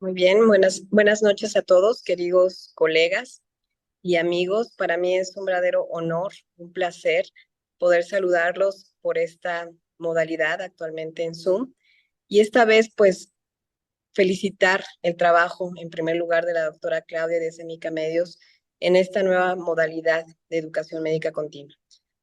Muy bien, buenas noches a todos, queridos colegas y amigos. Para mí es un verdadero honor, un placer poder saludarlos por esta modalidad actualmente en Zoom. Y esta vez, pues, felicitar el trabajo, en primer lugar, de la doctora Claudia de Semica Medios en esta nueva modalidad de educación médica continua.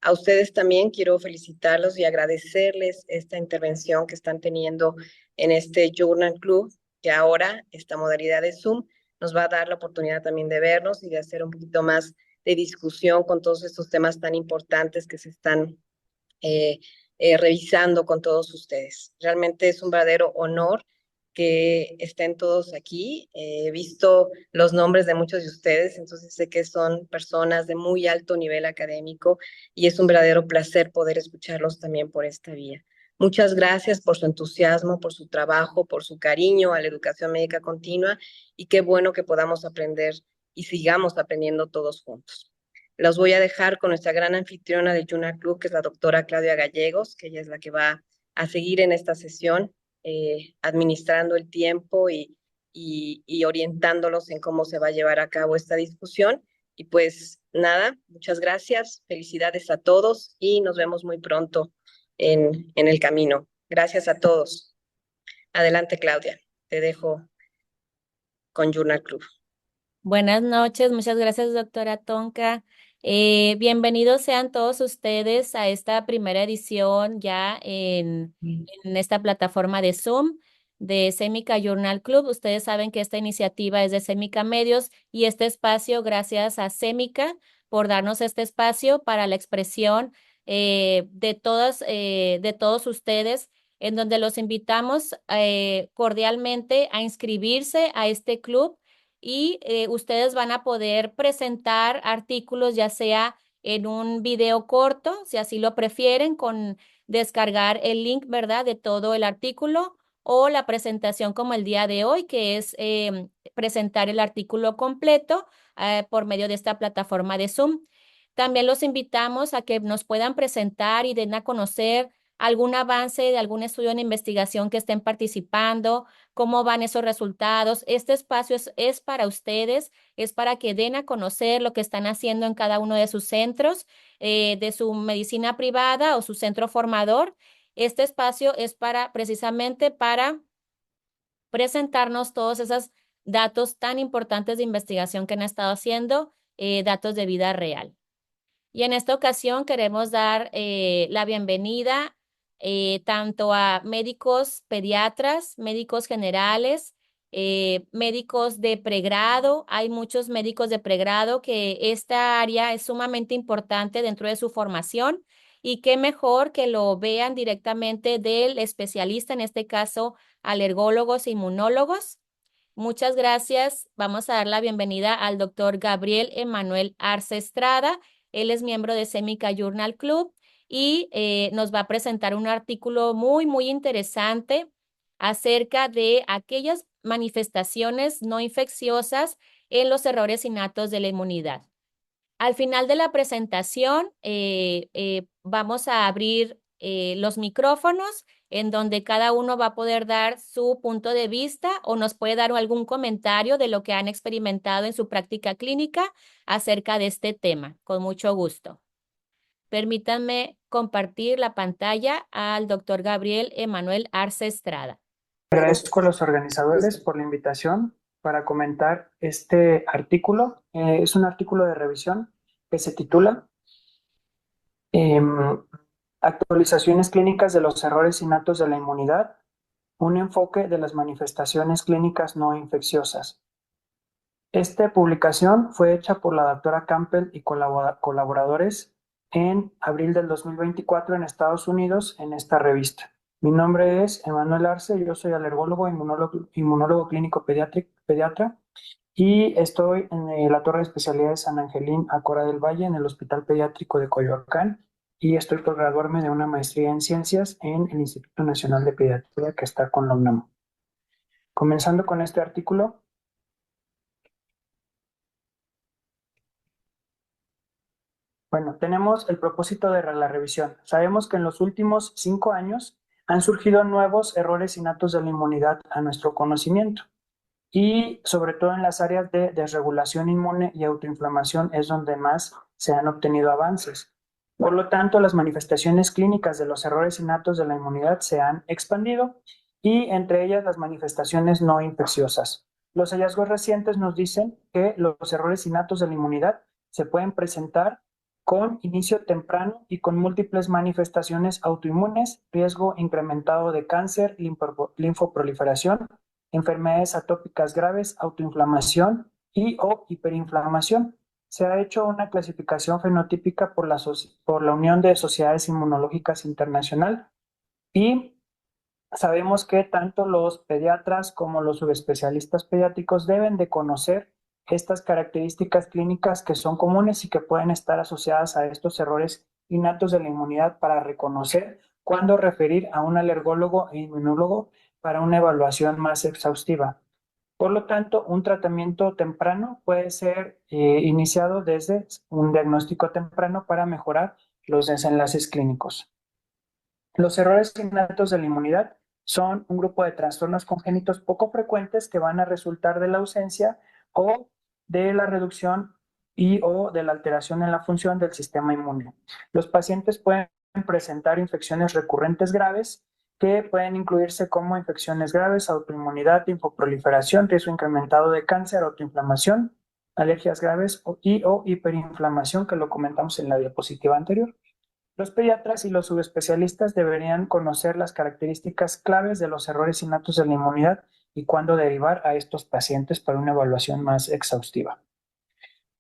A ustedes también quiero felicitarlos y agradecerles esta intervención que están teniendo en este Journal Club, que ahora esta modalidad de Zoom nos va a dar la oportunidad también de vernos y de hacer un poquito más de discusión con todos estos temas tan importantes que se están eh, revisando con todos ustedes. Realmente es un verdadero honor que estén todos aquí. He visto los nombres de muchos de ustedes, entonces sé que son personas de muy alto nivel académico y es un verdadero placer poder escucharlos también por esta vía. Muchas gracias por su entusiasmo, por su trabajo, por su cariño a la educación médica continua y qué bueno que podamos aprender y sigamos aprendiendo todos juntos. Los voy a dejar con nuestra gran anfitriona de Yuna Club, que es la doctora Claudia Gallegos, que ella es la que va a seguir en esta sesión, administrando el tiempo y orientándolos en cómo se va a llevar a cabo esta discusión. Y pues nada, muchas gracias, felicidades a todos y nos vemos muy pronto en el camino. Gracias a todos. Adelante, Claudia, te dejo con Journal Club. Buenas noches, muchas gracias, doctora Tonka. Bienvenidos sean todos ustedes a esta primera edición ya en esta plataforma de Zoom de Semica Journal Club. Ustedes saben que esta iniciativa es de Semica Medios y este espacio, gracias a Semica por darnos este espacio para la expresión de todos ustedes, en donde los invitamos cordialmente a inscribirse a este club y ustedes van a poder presentar artículos ya sea en un video corto, si así lo prefieren, con descargar el link, ¿verdad?, de todo el artículo o la presentación como el día de hoy, que es presentar el artículo completo por medio de esta plataforma de Zoom. También los invitamos a que nos puedan presentar y den a conocer algún avance de algún estudio en investigación que estén participando, cómo van esos resultados. Este espacio es para ustedes, es para que den a conocer lo que están haciendo en cada uno de sus centros, de su medicina privada o su centro formador. Este espacio es precisamente para presentarnos todos esos datos tan importantes de investigación que han estado haciendo, datos de vida real. Y en esta ocasión queremos dar la bienvenida tanto a médicos pediatras, médicos generales, médicos de pregrado. Hay muchos médicos de pregrado que esta área es sumamente importante dentro de su formación y qué mejor que lo vean directamente del especialista, en este caso alergólogos e inmunólogos. Muchas gracias. Vamos a dar la bienvenida al doctor Gabriel Emanuel Arce Estrada. Él es miembro de Semica Journal Club y nos va a presentar un artículo muy interesante acerca de aquellas manifestaciones no infecciosas en los errores innatos de la inmunidad. Al final de la presentación, vamos a abrir los micrófonos en donde cada uno va a poder dar su punto de vista o nos puede dar algún comentario de lo que han experimentado en su práctica clínica acerca de este tema. Con mucho gusto. Permítanme compartir la pantalla al doctor Gabriel Emanuel Arce Estrada. Agradezco a los organizadores por la invitación para comentar este artículo. Es un artículo de revisión que se titula Actualizaciones clínicas de los errores innatos de la inmunidad, un enfoque de las manifestaciones clínicas no infecciosas. Esta publicación fue hecha por la doctora Campbell y colaboradores en abril del 2024 en Estados Unidos en esta revista. Mi nombre es Emanuel Arce, yo soy alergólogo, inmunólogo clínico pediatra y estoy en la Torre de Especialidades San Angelín, Acora del Valle, en el Hospital Pediátrico de Coyoacán, y estoy por graduarme de una maestría en ciencias en el Instituto Nacional de Pediatría que está con la UNAM. Comenzando con este artículo. Bueno, tenemos el propósito de la revisión. Sabemos que en los últimos 5 años han surgido nuevos errores innatos de la inmunidad a nuestro conocimiento. y sobre todo en las áreas de desregulación inmune y autoinflamación es donde más se han obtenido avances. Por lo tanto, las manifestaciones clínicas de los errores innatos de la inmunidad se han expandido y entre ellas las manifestaciones no infecciosas. Los hallazgos recientes nos dicen que los errores innatos de la inmunidad se pueden presentar con inicio temprano y con múltiples manifestaciones autoinmunes, riesgo incrementado de cáncer, linfoproliferación, enfermedades atópicas graves, autoinflamación y o hiperinflamación. Se ha hecho una clasificación fenotípica por la Unión de Sociedades Inmunológicas Internacional y sabemos que tanto los pediatras como los subespecialistas pediátricos deben de conocer estas características clínicas que son comunes y que pueden estar asociadas a estos errores innatos de la inmunidad para reconocer cuándo referir a un alergólogo e inmunólogo para una evaluación más exhaustiva. Por lo tanto, un tratamiento temprano puede ser iniciado desde un diagnóstico temprano para mejorar los desenlaces clínicos. Los errores innatos de la inmunidad son un grupo de trastornos congénitos poco frecuentes que van a resultar de la ausencia o de la reducción y o de la alteración en la función del sistema inmune. Los pacientes pueden presentar infecciones recurrentes graves que pueden incluirse como infecciones graves, autoinmunidad, linfoproliferación, riesgo incrementado de cáncer, autoinflamación, alergias graves y o hiperinflamación, que lo comentamos en la diapositiva anterior. Los pediatras y los subespecialistas deberían conocer las características claves de los errores innatos de la inmunidad y cuándo derivar a estos pacientes para una evaluación más exhaustiva.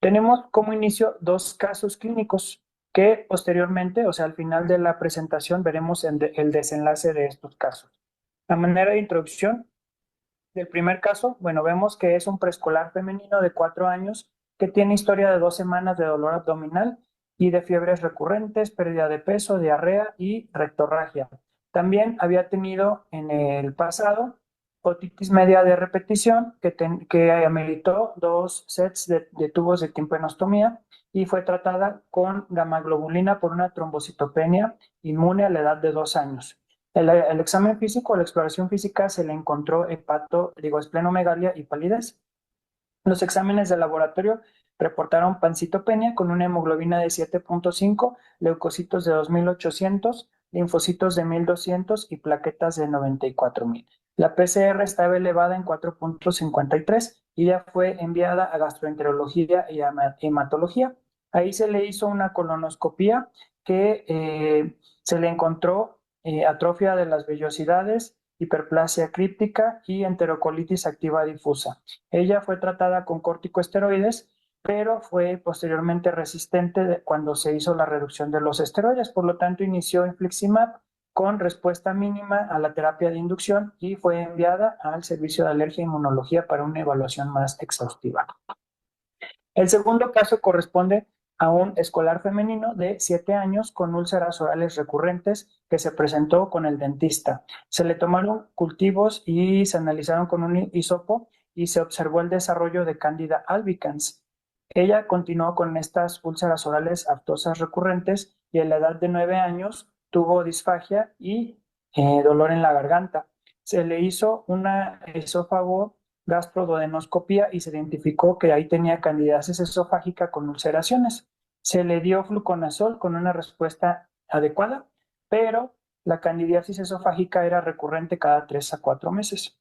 Tenemos como inicio dos casos clínicos que posteriormente, o sea, al final de la presentación, veremos el desenlace de estos casos. A manera de introducción del primer caso, bueno, vemos que es un preescolar femenino de 4 años que tiene historia de 2 semanas de dolor abdominal y de fiebres recurrentes, pérdida de peso, diarrea y rectorragia. También había tenido en el pasado otitis media de repetición que ameritó 2 sets de tubos de timpanostomía y fue tratada con gamaglobulina por una trombocitopenia inmune a la edad de 2 años. El examen físico, la exploración física, se le encontró esplenomegalia y palidez. Los exámenes de laboratorio reportaron pancitopenia con una hemoglobina de 7.5, leucocitos de 2.800, linfocitos de 1.200 y plaquetas de 94.000. La PCR estaba elevada en 4.53 y ya fue enviada a gastroenterología y a hematología. Ahí se le hizo una colonoscopía que se le encontró atrofia de las vellosidades, hiperplasia críptica y enterocolitis activa difusa. Ella fue tratada con corticosteroides, pero fue posteriormente resistente cuando se hizo la reducción de los esteroides, por lo tanto inició infliximab con respuesta mínima a la terapia de inducción y fue enviada al servicio de alergia e inmunología para una evaluación más exhaustiva. El segundo caso corresponde a un escolar femenino de 7 años con úlceras orales recurrentes que se presentó con el dentista. Se le tomaron cultivos y se analizaron con un hisopo y se observó el desarrollo de Candida albicans. Ella continuó con estas úlceras orales aftosas recurrentes y a la edad de 9 años tuvo disfagia y dolor en la garganta. Se le hizo una esófago gastroduodenoscopía y se identificó que ahí tenía candidiasis esofágica con ulceraciones. Se le dio fluconazol con una respuesta adecuada, pero la candidiasis esofágica era recurrente cada 3 a 4 meses.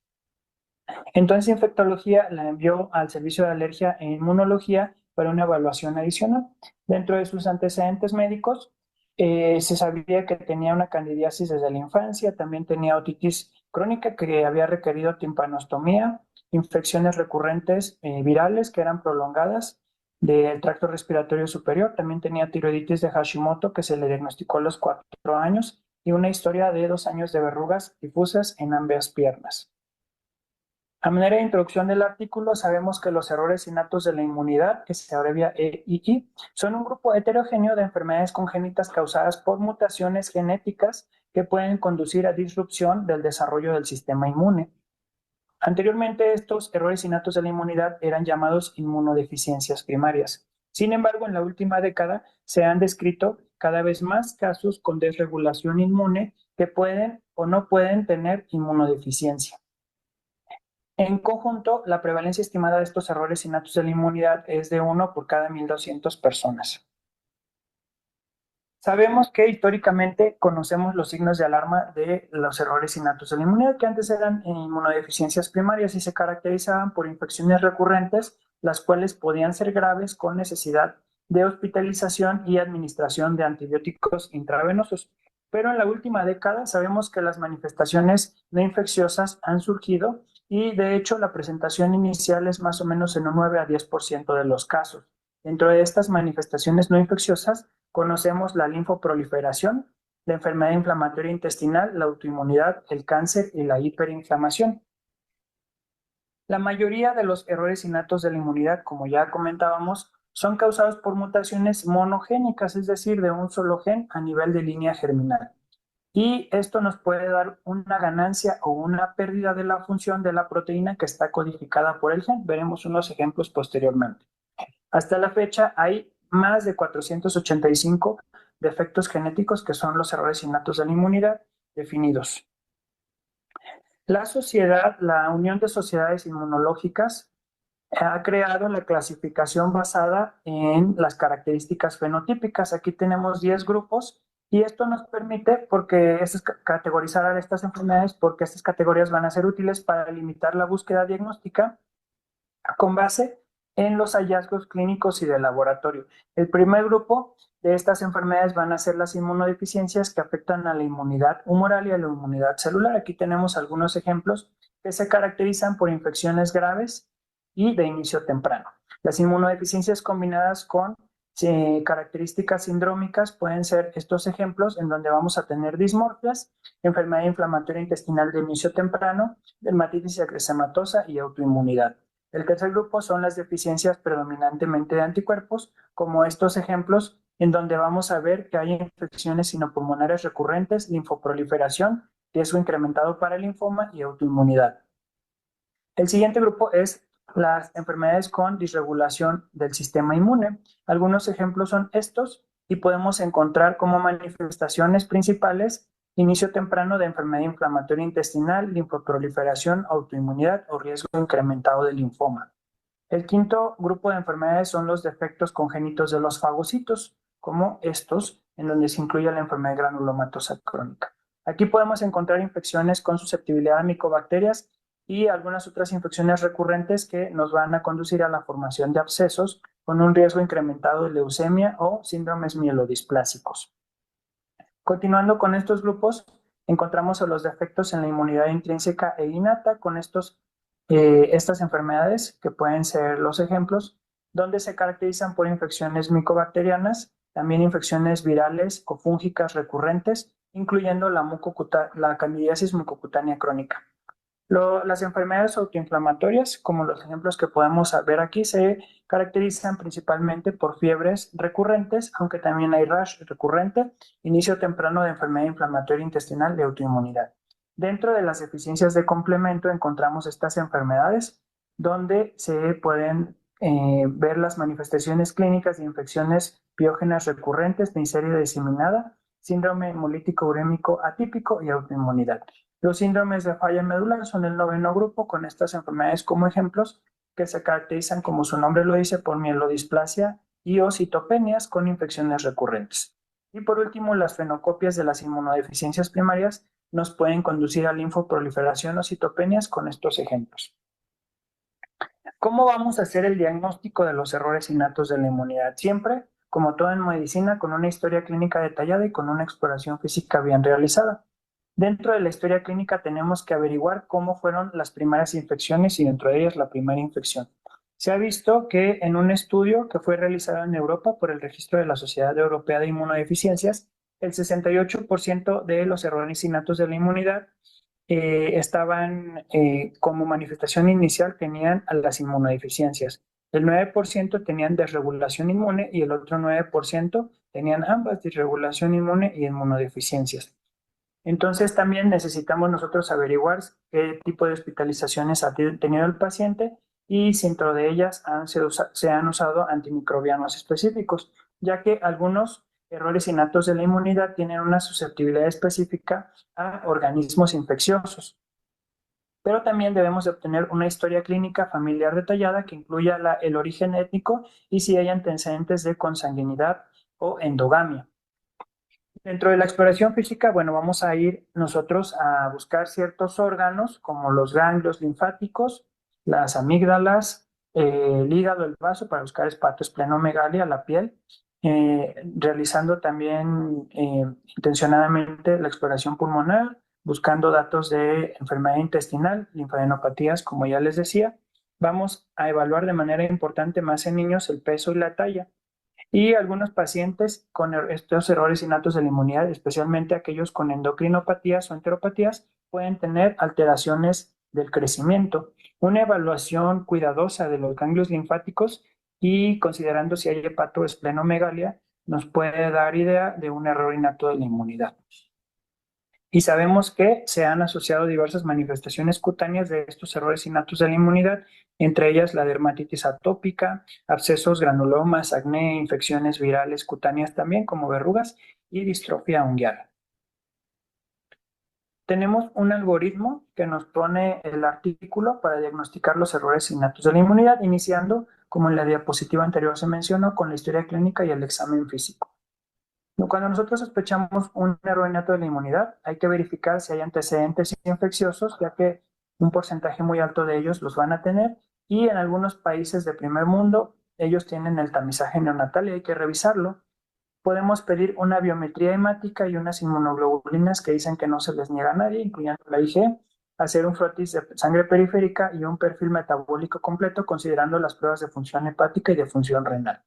Entonces, infectología la envió al servicio de alergia e inmunología para una evaluación adicional. Dentro de sus antecedentes médicos, se sabía que tenía una candidiasis desde la infancia, también tenía otitis crónica que había requerido timpanostomía, infecciones recurrentes virales que eran prolongadas del tracto respiratorio superior, también tenía tiroiditis de Hashimoto que se le diagnosticó a los 4 años y una historia de 2 años de verrugas difusas en ambas piernas. A manera de introducción del artículo, sabemos que los errores innatos de la inmunidad, que se abrevia EII, son un grupo heterogéneo de enfermedades congénitas causadas por mutaciones genéticas que pueden conducir a disrupción del desarrollo del sistema inmune. Anteriormente, estos errores innatos de la inmunidad eran llamados inmunodeficiencias primarias. Sin embargo, en la última década se han descrito cada vez más casos con desregulación inmune que pueden o no pueden tener inmunodeficiencia. En conjunto, la prevalencia estimada de estos errores innatos de la inmunidad es de 1 por cada 1,200 personas. Sabemos que históricamente conocemos los signos de alarma de los errores innatos de la inmunidad, que antes eran inmunodeficiencias primarias y se caracterizaban por infecciones recurrentes, las cuales podían ser graves con necesidad de hospitalización y administración de antibióticos intravenosos. Pero en la última década sabemos que las manifestaciones no infecciosas han surgido y de hecho la presentación inicial es más o menos en un 9 a 10% de los casos. Dentro de estas manifestaciones no infecciosas conocemos la linfoproliferación, la enfermedad inflamatoria intestinal, la autoinmunidad, el cáncer y la hiperinflamación. La mayoría de los errores innatos de la inmunidad, como ya comentábamos, son causados por mutaciones monogénicas, es decir, de un solo gen a nivel de línea germinal. Y esto nos puede dar una ganancia o una pérdida de la función de la proteína que está codificada por el gen. Veremos unos ejemplos posteriormente. Hasta la fecha hay más de 485 defectos genéticos que son los errores innatos de la inmunidad definidos. La Unión de Sociedades Inmunológicas ha creado la clasificación basada en las características fenotípicas. Aquí tenemos 10 grupos y esto nos permite categorizar a estas enfermedades porque estas categorías van a ser útiles para limitar la búsqueda diagnóstica con base en los hallazgos clínicos y de laboratorio. El primer grupo de estas enfermedades van a ser las inmunodeficiencias que afectan a la inmunidad humoral y a la inmunidad celular. Aquí tenemos algunos ejemplos que se caracterizan por infecciones graves y de inicio temprano. Las inmunodeficiencias combinadas con características sindrómicas pueden ser estos ejemplos en donde vamos a tener dismorfias, enfermedad inflamatoria intestinal de inicio temprano, dermatitis eczematosas y autoinmunidad. El tercer grupo son las deficiencias predominantemente de anticuerpos, como estos ejemplos, en donde vamos a ver que hay infecciones sinopulmonares recurrentes, linfoproliferación, riesgo incrementado para el linfoma y autoinmunidad. El siguiente grupo es las enfermedades con disregulación del sistema inmune. Algunos ejemplos son estos y podemos encontrar como manifestaciones principales inicio temprano de enfermedad inflamatoria intestinal, linfoproliferación, autoinmunidad o riesgo incrementado de linfoma. El quinto grupo de enfermedades son los defectos congénitos de los fagocitos, como estos, en donde se incluye la enfermedad granulomatosa crónica. Aquí podemos encontrar infecciones con susceptibilidad a micobacterias y algunas otras infecciones recurrentes que nos van a conducir a la formación de abscesos con un riesgo incrementado de leucemia o síndromes mielodisplásicos. Continuando con estos grupos, encontramos a los defectos en la inmunidad intrínseca e innata con estas enfermedades, que pueden ser los ejemplos, donde se caracterizan por infecciones micobacterianas, también infecciones virales o fúngicas recurrentes, incluyendo la candidiasis mucocutánea crónica. Las enfermedades autoinflamatorias, como los ejemplos que podemos ver aquí, se caracterizan principalmente por fiebres recurrentes, aunque también hay rash recurrente, inicio temprano de enfermedad inflamatoria intestinal de autoinmunidad. Dentro de las deficiencias de complemento encontramos estas enfermedades donde se pueden ver las manifestaciones clínicas de infecciones piógenas recurrentes de Neisseria diseminada, síndrome hemolítico urémico atípico y autoinmunidad. Los síndromes de falla medular son el noveno grupo con estas enfermedades como ejemplos que se caracterizan, como su nombre lo dice, por mielodisplasia y o citopenias con infecciones recurrentes. Y por último, las fenocopias de las inmunodeficiencias primarias nos pueden conducir a linfoproliferación o citopenias con estos ejemplos. ¿Cómo vamos a hacer el diagnóstico de los errores innatos de la inmunidad? Siempre, como todo en medicina, con una historia clínica detallada y con una exploración física bien realizada. Dentro de la historia clínica tenemos que averiguar cómo fueron las primeras infecciones y dentro de ellas la primera infección. Se ha visto que en un estudio que fue realizado en Europa por el registro de la Sociedad Europea de Inmunodeficiencias, el 68% de los errores innatos de la inmunidad estaban como manifestación inicial tenían a las inmunodeficiencias. El 9% tenían desregulación inmune y el otro 9% tenían ambas, disregulación inmune y inmunodeficiencias. Entonces también necesitamos nosotros averiguar qué tipo de hospitalizaciones ha tenido el paciente y si dentro de ellas se han usado antimicrobianos específicos, ya que algunos errores innatos de la inmunidad tienen una susceptibilidad específica a organismos infecciosos. Pero también debemos de obtener una historia clínica familiar detallada que incluya el origen étnico y si hay antecedentes de consanguinidad o endogamia. Dentro de la exploración física, bueno, vamos a ir nosotros a buscar ciertos órganos como los ganglios linfáticos, las amígdalas, el hígado, el vaso para buscar hepatoesplenomegalia, la piel, realizando también intencionadamente la exploración pulmonar, buscando datos de enfermedad intestinal, linfadenopatías, como ya les decía. Vamos a evaluar de manera importante más en niños el peso y la talla. Y algunos pacientes con estos errores innatos de la inmunidad, especialmente aquellos con endocrinopatías o enteropatías, pueden tener alteraciones del crecimiento. Una evaluación cuidadosa de los ganglios linfáticos y considerando si hay hepatoesplenomegalia nos puede dar idea de un error innato de la inmunidad. Y sabemos que se han asociado diversas manifestaciones cutáneas de estos errores innatos de la inmunidad, entre ellas la dermatitis atópica, abscesos, granulomas, acné, infecciones virales cutáneas también como verrugas y distrofia ungueal. Tenemos un algoritmo que nos pone el artículo para diagnosticar los errores innatos de la inmunidad, iniciando, como en la diapositiva anterior se mencionó, con la historia clínica y el examen físico. Cuando nosotros sospechamos un error innato de la inmunidad, hay que verificar si hay antecedentes infecciosos, ya que un porcentaje muy alto de ellos los van a tener, y en algunos países de primer mundo, ellos tienen el tamizaje neonatal y hay que revisarlo. Podemos pedir una biometría hemática y unas inmunoglobulinas que dicen que no se les niega a nadie, incluyendo la IG, hacer un frotis de sangre periférica y un perfil metabólico completo, considerando las pruebas de función hepática y de función renal.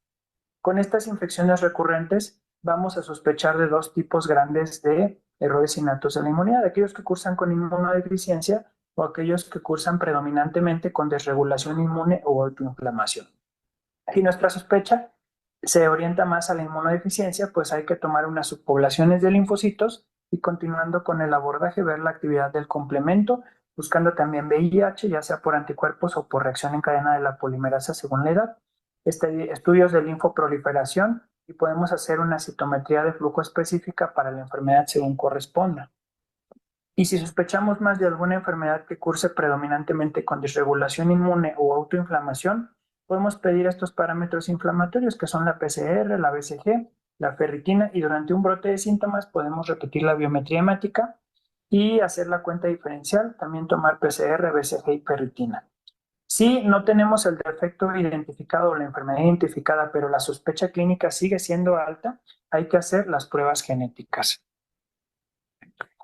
Con estas infecciones recurrentes vamos a sospechar de dos tipos grandes de errores innatos de la inmunidad, aquellos que cursan con inmunodeficiencia o aquellos que cursan predominantemente con desregulación inmune o autoinflamación. Si nuestra sospecha se orienta más a la inmunodeficiencia, pues hay que tomar unas subpoblaciones de linfocitos y continuando con el abordaje ver la actividad del complemento, buscando también VIH, ya sea por anticuerpos o por reacción en cadena de la polimerasa según la edad. Estudios de linfoproliferación y podemos hacer una citometría de flujo específica para la enfermedad según corresponda. Y si sospechamos más de alguna enfermedad que curse predominantemente con disregulación inmune o autoinflamación, podemos pedir estos parámetros inflamatorios que son la PCR, la BCG, la ferritina y durante un brote de síntomas podemos repetir la biometría hemática y hacer la cuenta diferencial, también tomar PCR, BCG y ferritina. Si no tenemos el defecto identificado o la enfermedad identificada, pero la sospecha clínica sigue siendo alta, hay que hacer las pruebas genéticas.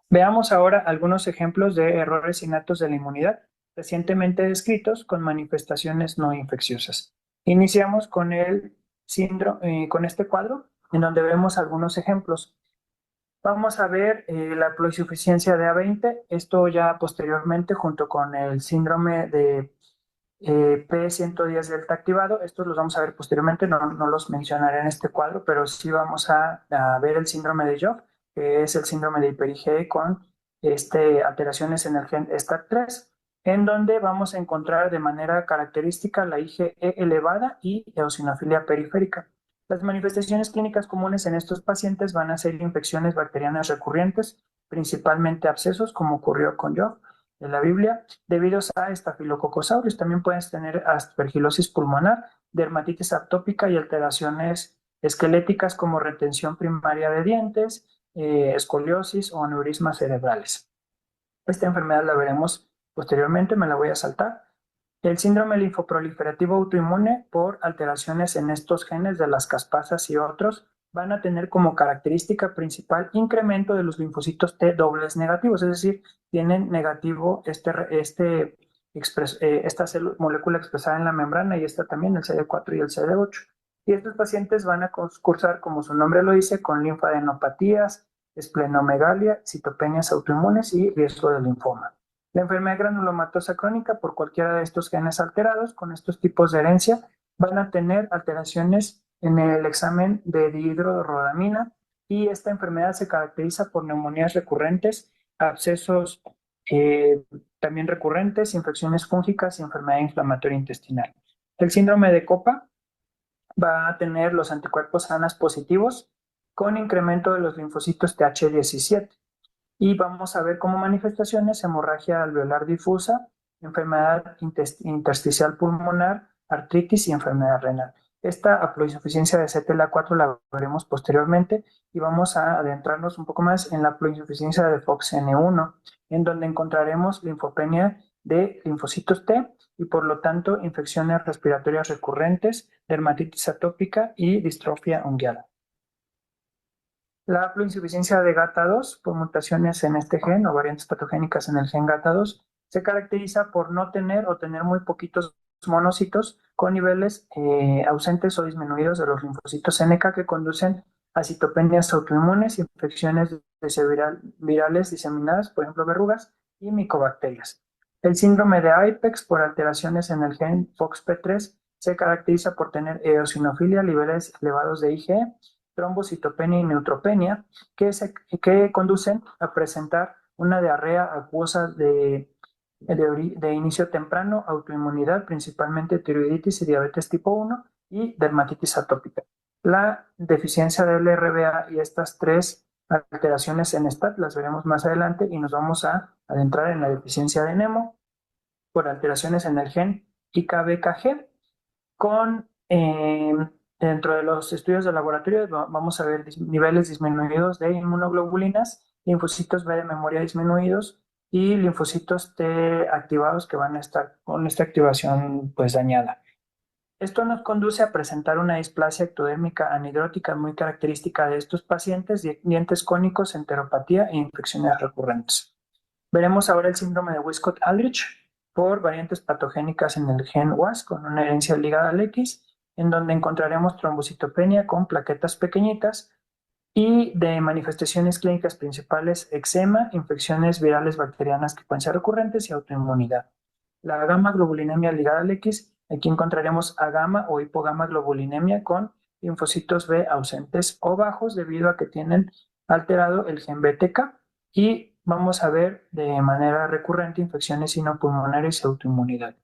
Veamos ahora algunos ejemplos de errores innatos de la inmunidad recientemente descritos con manifestaciones no infecciosas. Iniciamos con el síndrome, con este cuadro, en donde vemos algunos ejemplos. Vamos a ver la ploinsuficiencia de A20, esto ya posteriormente junto con el síndrome de P110 delta activado, estos los vamos a ver posteriormente, no los mencionaré en este cuadro, pero sí vamos a ver el síndrome de Joff, que es el síndrome de hiper-IgE con alteraciones en el gen STAT3, en donde vamos a encontrar de manera característica la IgE elevada y eosinofilia periférica. Las manifestaciones clínicas comunes en estos pacientes van a ser infecciones bacterianas recurrentes, principalmente abscesos, como ocurrió con Joff, de la Biblia, debido a Staphylococcus aureus. También puedes tener aspergilosis pulmonar, dermatitis atópica y alteraciones esqueléticas como retención primaria de dientes, escoliosis o aneurismas cerebrales. Esta enfermedad la veremos posteriormente, me la voy a saltar. El síndrome linfoproliferativo autoinmune por alteraciones en estos genes de las caspasas y otros van a tener como característica principal incremento de los linfocitos T dobles negativos, es decir, tienen negativo esta molécula expresada en la membrana y esta también, el CD4 y el CD8. Y estos pacientes van a cursar, como su nombre lo dice, con linfadenopatías, esplenomegalia, citopenias autoinmunes y riesgo de linfoma. La enfermedad granulomatosa crónica por cualquiera de estos genes alterados con estos tipos de herencia van a tener alteraciones en el examen de dihidrorodamina y esta enfermedad se caracteriza por neumonías recurrentes, abscesos también recurrentes, infecciones fúngicas y enfermedad inflamatoria intestinal. El síndrome de Copa va a tener los anticuerpos ANAS positivos con incremento de los linfocitos TH17. Y vamos a ver como manifestaciones hemorragia alveolar difusa, enfermedad intersticial pulmonar, artritis y enfermedad renal. Esta haploinsuficiencia de CTLA4 la veremos posteriormente y vamos a adentrarnos un poco más en la haploinsuficiencia de FOXN1, en donde encontraremos linfopenia de linfocitos T y por lo tanto infecciones respiratorias recurrentes, dermatitis atópica y distrofia ungueada. La haploinsuficiencia de GATA2 por mutaciones en este gen o variantes patogénicas en el gen GATA2 se caracteriza por no tener o tener muy poquitos monocitos con niveles ausentes o disminuidos de los linfocitos NK que conducen a citopenias autoinmunes, infecciones virales diseminadas, por ejemplo verrugas y micobacterias. El síndrome de IPEX por alteraciones en el gen FOXP3 se caracteriza por tener eosinofilia, niveles elevados de IgE, trombocitopenia y neutropenia, que conducen a presentar una diarrea acuosa de inicio temprano, autoinmunidad, principalmente tiroiditis y diabetes tipo 1 y dermatitis atópica. La deficiencia del RBA y estas tres alteraciones en STAT las veremos más adelante y nos vamos a adentrar en la deficiencia de NEMO por alteraciones en el gen IKBKG con dentro de los estudios de laboratorio vamos a ver niveles disminuidos de inmunoglobulinas, linfocitos B de memoria disminuidos y linfocitos T activados que van a estar con esta activación pues dañada. Esto nos conduce a presentar una displasia ectodérmica anhidrótica muy característica de estos pacientes, dientes cónicos, enteropatía e infecciones recurrentes. Veremos ahora el síndrome de Wiskott-Aldrich por variantes patogénicas en el gen WAS con una herencia ligada al X, en donde encontraremos trombocitopenia con plaquetas pequeñitas y de manifestaciones clínicas principales, eczema, infecciones virales bacterianas que pueden ser recurrentes y autoinmunidad. La gamma globulinemia ligada al X, aquí encontraremos agama o hipogama globulinemia con linfocitos B ausentes o bajos debido a que tienen alterado el gen BTK y vamos a ver de manera recurrente infecciones sinopulmonares y autoinmunidad.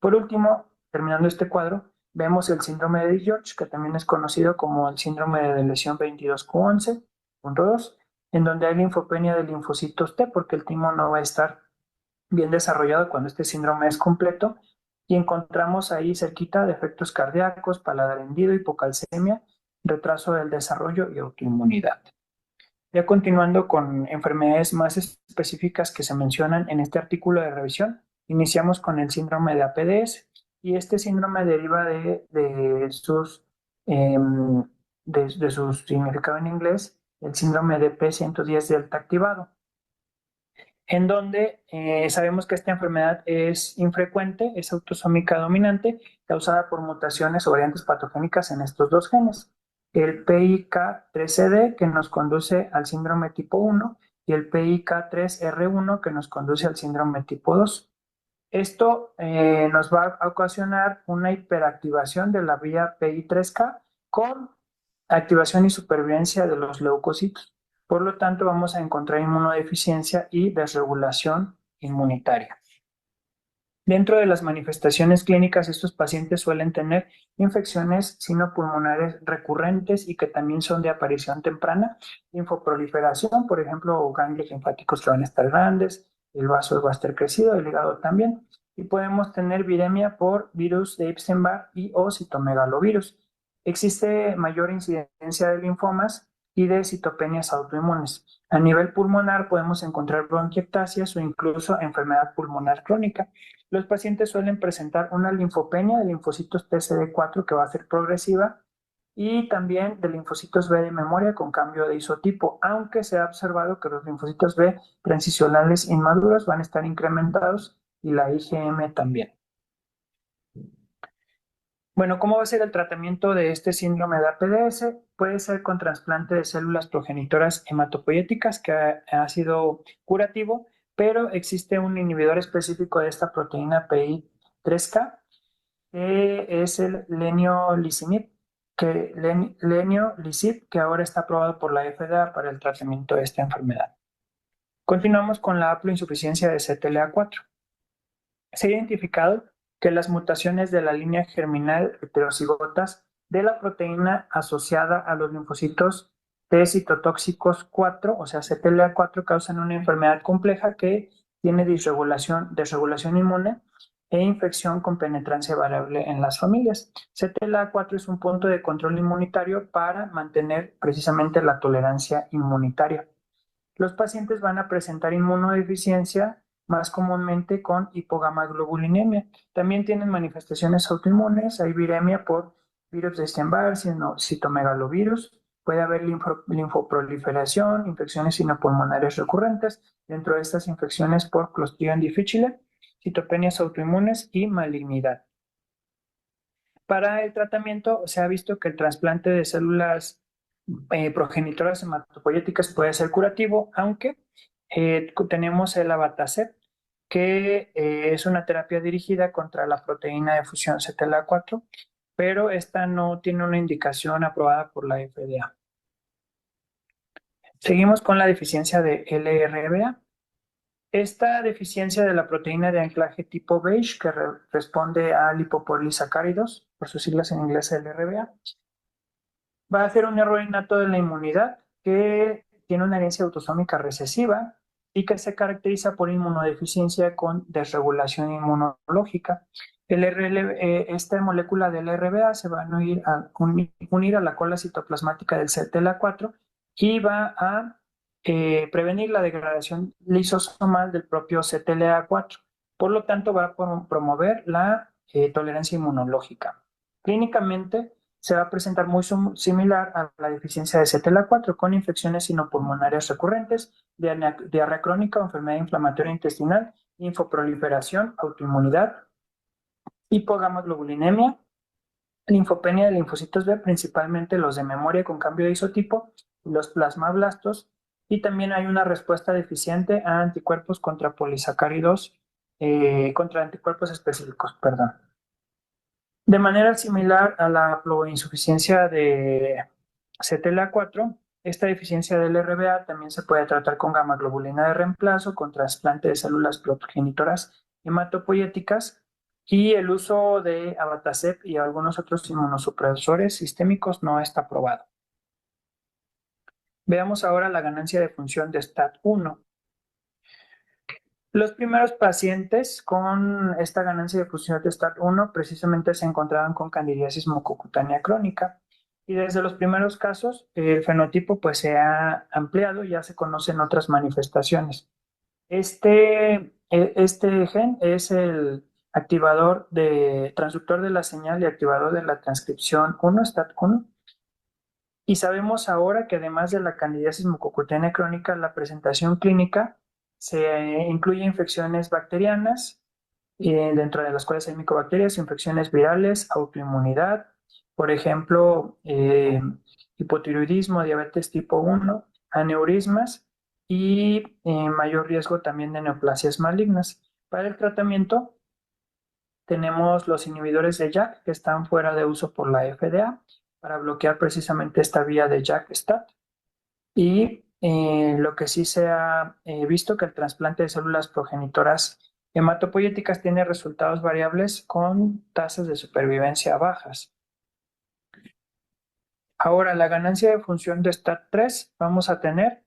Por último, terminando este cuadro, vemos el síndrome de George, que también es conocido como el síndrome de lesión 22q11.2, en donde hay linfopenia de linfocitos T, porque el timo no va a estar bien desarrollado cuando este síndrome es completo, y encontramos ahí cerquita defectos cardíacos, paladar hendido, hipocalcemia, retraso del desarrollo y autoinmunidad. Ya continuando con enfermedades más específicas que se mencionan en este artículo de revisión, iniciamos con el síndrome de APDS y este síndrome deriva de su significado en inglés, el síndrome de P110 delta activado, en donde sabemos que esta enfermedad es infrecuente, es autosómica dominante, causada por mutaciones o variantes patogénicas en estos dos genes. El PIK3CD que nos conduce al síndrome tipo 1 y el PIK3R1 que nos conduce al síndrome tipo 2. Esto nos va a ocasionar una hiperactivación de la vía PI3K con activación y supervivencia de los leucocitos. Por lo tanto, vamos a encontrar inmunodeficiencia y desregulación inmunitaria. Dentro de las manifestaciones clínicas, estos pacientes suelen tener infecciones sinopulmonares recurrentes y que también son de aparición temprana, linfoproliferación, por ejemplo, ganglios linfáticos que van a estar grandes, el vaso va a estar crecido, el hígado también, y podemos tener viremia por virus de Epstein-Barr y o citomegalovirus. Existe mayor incidencia de linfomas y de citopenias autoinmunes. A nivel pulmonar podemos encontrar bronquiectasias o incluso enfermedad pulmonar crónica. Los pacientes suelen presentar una linfopenia de linfocitos TCD4 que va a ser progresiva y también de linfocitos B de memoria con cambio de isotipo, aunque se ha observado que los linfocitos B transicionales inmaduros van a estar incrementados y la IgM también. Bueno, ¿cómo va a ser el tratamiento de este síndrome de APDS? Puede ser con trasplante de células progenitoras hematopoyéticas, que ha sido curativo, pero existe un inhibidor específico de esta proteína PI3K, que es el leniolisib, que ahora está aprobado por la FDA para el tratamiento de esta enfermedad. Continuamos con la haploinsuficiencia de CTLA4. Se ha identificado que las mutaciones de la línea germinal heterocigotas de la proteína asociada a los linfocitos T citotóxicos 4, o sea, CTLA4, causan una enfermedad compleja que tiene desregulación inmune e infección con penetrancia variable en las familias. CTLA4 es un punto de control inmunitario para mantener precisamente la tolerancia inmunitaria. Los pacientes van a presentar inmunodeficiencia más comúnmente con hipogamaglobulinemia. También tienen manifestaciones autoinmunes, hay viremia por virus de Epstein-Barr, citomegalovirus, puede haber linfoproliferación, infecciones sinopulmonares recurrentes, dentro de estas infecciones por Clostridium difficile, citopenias autoinmunes y malignidad. Para el tratamiento se ha visto que el trasplante de células progenitoras hematopoyéticas puede ser curativo, aunque tenemos el abatacept, que es una terapia dirigida contra la proteína de fusión CTLA4, pero esta no tiene una indicación aprobada por la FDA. Seguimos con la deficiencia de LRBA. Esta deficiencia de la proteína de anclaje tipo beige, que responde a lipopolisacáridos, por sus siglas en inglés LRBA, va a ser un error innato de la inmunidad que tiene una herencia autosómica recesiva y que se caracteriza por inmunodeficiencia con desregulación inmunológica. Esta molécula del RBA se va a unir a la cola citoplasmática del CTLA4 y va a prevenir la degradación lisosomal del propio CTLA4. Por lo tanto, va a promover la tolerancia inmunológica. Clínicamente, se va a presentar muy similar a la deficiencia de CTLA4 con infecciones sinopulmonarias recurrentes, diarrea crónica o enfermedad inflamatoria intestinal, linfoproliferación, autoinmunidad, hipogamaglobulinemia, linfopenia de linfocitos B, principalmente los de memoria con cambio de isotipo, los plasmablastos, y también hay una respuesta deficiente a anticuerpos contra polisacáridos, contra anticuerpos específicos, perdón. De manera similar a la haploinsuficiencia de CTLA4, esta deficiencia del RBA también se puede tratar con gamma-globulina de reemplazo, con trasplante de células progenitoras hematopoyéticas y el uso de abatacept y algunos otros inmunosupresores sistémicos no está aprobado. Veamos ahora la ganancia de función de STAT1. Los primeros pacientes con esta ganancia de función de STAT1 precisamente se encontraban con candidiasis mucocutánea crónica y desde los primeros casos el fenotipo pues se ha ampliado, ya se conocen otras manifestaciones. Este gen es el transductor de la señal y activador de la transcripción 1, STAT1, y sabemos ahora que además de la candidiasis mucocutánea crónica, la presentación clínica se incluye infecciones bacterianas, dentro de las cuales hay micobacterias, infecciones virales, autoinmunidad, por ejemplo, hipotiroidismo, diabetes tipo 1, aneurismas y mayor riesgo también de neoplasias malignas. Para el tratamiento tenemos los inhibidores de JAK que están fuera de uso por la FDA para bloquear precisamente esta vía de JAK-STAT. Y lo que sí se ha visto que el trasplante de células progenitoras hematopoyéticas tiene resultados variables con tasas de supervivencia bajas. Ahora, la ganancia de función de STAT3, vamos a tener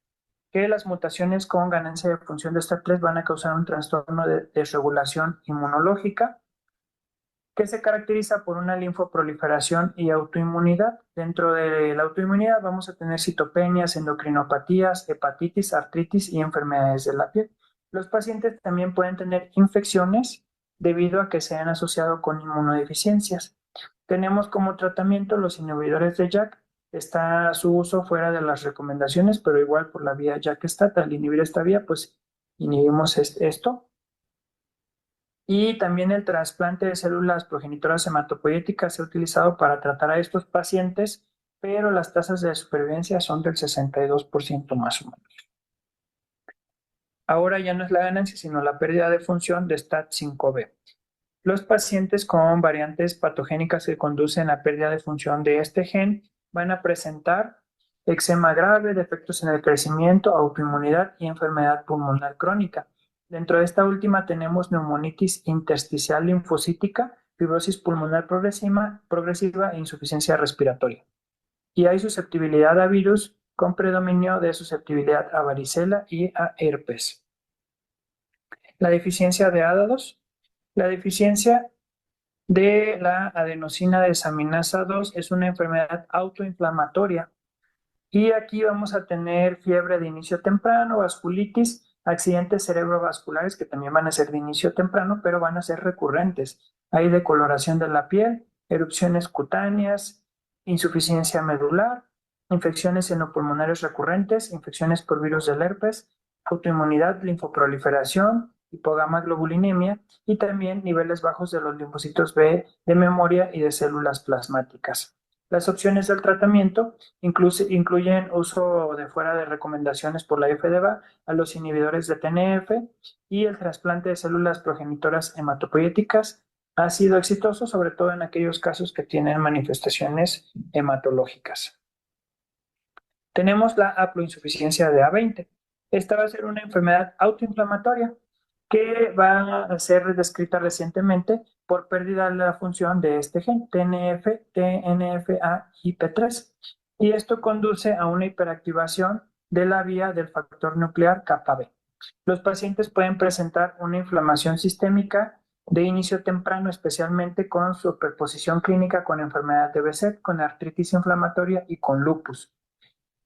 que las mutaciones con ganancia de función de STAT3 van a causar un trastorno de desregulación inmunológica que se caracteriza por una linfoproliferación y autoinmunidad. Dentro de la autoinmunidad vamos a tener citopenias, endocrinopatías, hepatitis, artritis y enfermedades de la piel. Los pacientes también pueden tener infecciones debido a que se han asociado con inmunodeficiencias. Tenemos como tratamiento los inhibidores de JAK. Está su uso fuera de las recomendaciones, pero igual por la vía JAK-STAT, al inhibir esta vía, pues inhibimos esto. Y también el trasplante de células progenitoras hematopoyéticas se ha utilizado para tratar a estos pacientes, pero las tasas de supervivencia son del 62% más o menos. Ahora ya no es la ganancia, sino la pérdida de función de STAT5B. Los pacientes con variantes patogénicas que conducen a pérdida de función de este gen van a presentar eczema grave, defectos en el crecimiento, autoinmunidad y enfermedad pulmonar crónica. Dentro de esta última tenemos neumonitis intersticial linfocítica, fibrosis pulmonar progresiva e insuficiencia respiratoria. Y hay susceptibilidad a virus con predominio de susceptibilidad a varicela y a herpes. La deficiencia de ADA2. La deficiencia de la adenosina desaminasa 2 es una enfermedad autoinflamatoria. Y aquí vamos a tener fiebre de inicio temprano, vasculitis, accidentes cerebrovasculares que también van a ser de inicio temprano, pero van a ser recurrentes. Hay decoloración de la piel, erupciones cutáneas, insuficiencia medular, infecciones enopulmonares recurrentes, infecciones por virus del herpes, autoinmunidad, linfoproliferación, hipogamaglobulinemia y también niveles bajos de los linfocitos B de memoria y de células plasmáticas. Las opciones del tratamiento incluyen uso de fuera de recomendaciones por la FDA a los inhibidores de TNF y el trasplante de células progenitoras hematopoyéticas ha sido exitoso, sobre todo en aquellos casos que tienen manifestaciones hematológicas. Tenemos la haploinsuficiencia de A20. Esta va a ser una enfermedad autoinflamatoria que va a ser descrita recientemente por pérdida de la función de este gen, TNF, TNFA y P3. Y esto conduce a una hiperactivación de la vía del factor nuclear kappa B. Los pacientes pueden presentar una inflamación sistémica de inicio temprano, especialmente con superposición clínica con enfermedad de Behçet, con artritis inflamatoria y con lupus.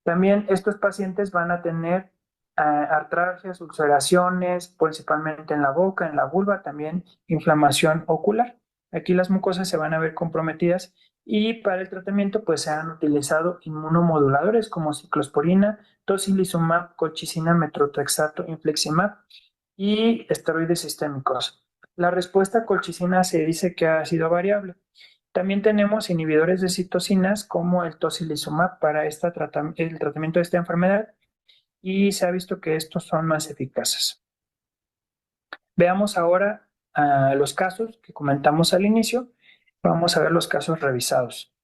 También estos pacientes van a tener artralgias, ulceraciones, principalmente en la boca, en la vulva, también inflamación ocular. Aquí las mucosas se van a ver comprometidas y para el tratamiento pues se han utilizado inmunomoduladores como ciclosporina, tocilizumab, colchicina, metrotrexato, infliximab y esteroides sistémicos. La respuesta a colchicina se dice que ha sido variable. También tenemos inhibidores de citocinas como el tocilizumab para el tratamiento de esta enfermedad y se ha visto que estos son más eficaces. Veamos ahora los casos que comentamos al inicio. Vamos a ver los casos revisados.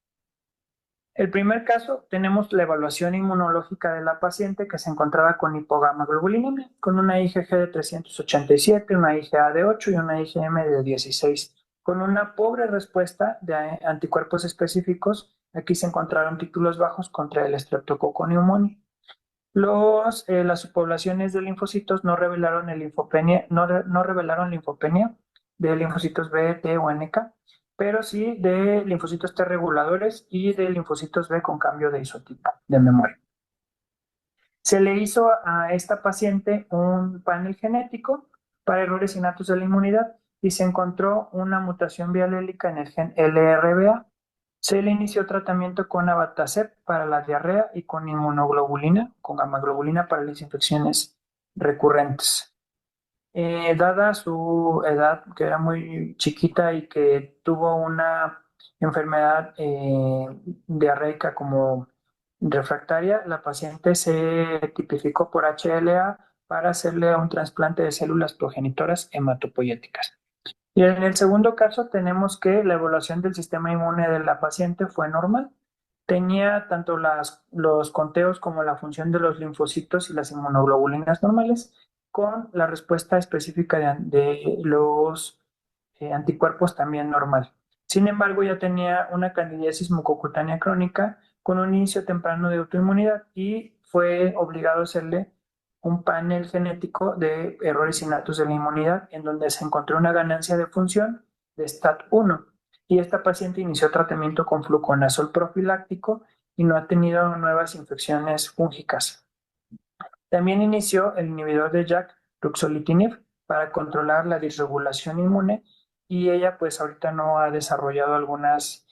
El primer caso, tenemos la evaluación inmunológica de la paciente que se encontraba con hipogamaglobulinemia, con una IgG de 387, una IgA de 8 y una IgM de 16. Con una pobre respuesta de anticuerpos específicos, aquí se encontraron títulos bajos contra el Streptococcus pneumoniae. Las subpoblaciones de linfocitos no revelaron linfopenia de linfocitos B, T o NK, pero sí de linfocitos T reguladores y de linfocitos B con cambio de isotipo de memoria. Se le hizo a esta paciente un panel genético para errores innatos de la inmunidad y se encontró una mutación bialélica en el gen LRBA. Se le inició tratamiento con abatacept para la diarrea y con inmunoglobulina, con gammaglobulina para las infecciones recurrentes. Dada su edad, que era muy chiquita y que tuvo una enfermedad diarreica como refractaria, la paciente se tipificó por HLA para hacerle un trasplante de células progenitoras hematopoyéticas. Y en el segundo caso tenemos que la evaluación del sistema inmune de la paciente fue normal. Tenía tanto los conteos como la función de los linfocitos y las inmunoglobulinas normales, con la respuesta específica de los anticuerpos también normal. Sin embargo, ya tenía una candidiasis mucocutánea crónica con un inicio temprano de autoinmunidad y fue obligado a hacerle un panel genético de errores innatos de la inmunidad en donde se encontró una ganancia de función de STAT1 y esta paciente inició tratamiento con fluconazol profiláctico y no ha tenido nuevas infecciones fúngicas. También inició el inhibidor de JAK, ruxolitinib, para controlar la disregulación inmune y ella pues ahorita no ha desarrollado algunas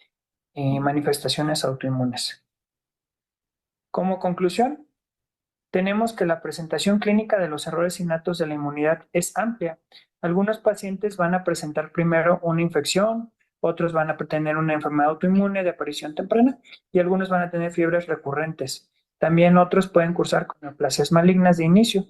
manifestaciones autoinmunes. Como conclusión, tenemos que la presentación clínica de los errores innatos de la inmunidad es amplia. Algunos pacientes van a presentar primero una infección, otros van a tener una enfermedad autoinmune de aparición temprana y algunos van a tener fiebres recurrentes. También otros pueden cursar con neoplasias malignas de inicio.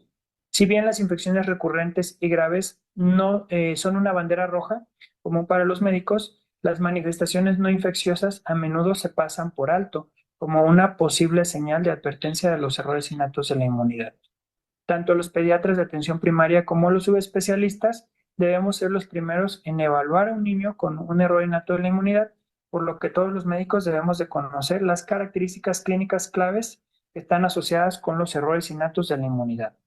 Si bien las infecciones recurrentes y graves no son una bandera roja común para los médicos, las manifestaciones no infecciosas a menudo se pasan por alto como una posible señal de advertencia de los errores innatos de la inmunidad. Tanto los pediatras de atención primaria como los subespecialistas debemos ser los primeros en evaluar a un niño con un error innato de la inmunidad, por lo que todos los médicos debemos de conocer las características clínicas claves que están asociadas con los errores innatos de la inmunidad.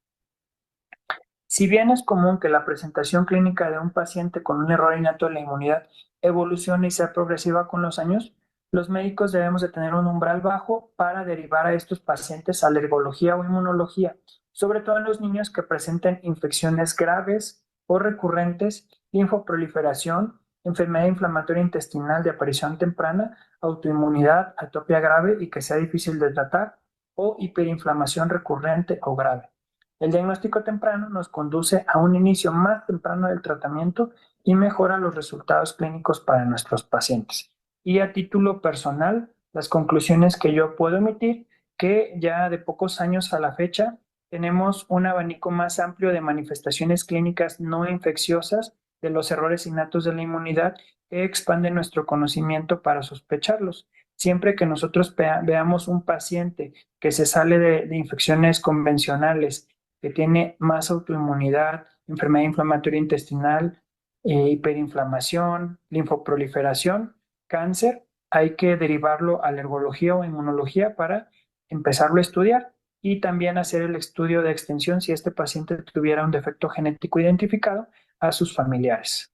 Si bien es común que la presentación clínica de un paciente con un error innato de la inmunidad evolucione y sea progresiva con los años, los médicos debemos de tener un umbral bajo para derivar a estos pacientes a alergología o inmunología, sobre todo en los niños que presenten infecciones graves o recurrentes, linfoproliferación, enfermedad inflamatoria intestinal de aparición temprana, autoinmunidad, atopia grave y que sea difícil de tratar, o hiperinflamación recurrente o grave. El diagnóstico temprano nos conduce a un inicio más temprano del tratamiento y mejora los resultados clínicos para nuestros pacientes. Y a título personal, las conclusiones que yo puedo emitir, que ya de pocos años a la fecha tenemos un abanico más amplio de manifestaciones clínicas no infecciosas de los errores innatos de la inmunidad que expande nuestro conocimiento para sospecharlos. Siempre que nosotros veamos un paciente que se sale de infecciones convencionales, que tiene más autoinmunidad, enfermedad inflamatoria intestinal, hiperinflamación, linfoproliferación, cáncer, hay que derivarlo a alergología o inmunología para empezarlo a estudiar y también hacer el estudio de extensión si este paciente tuviera un defecto genético identificado a sus familiares.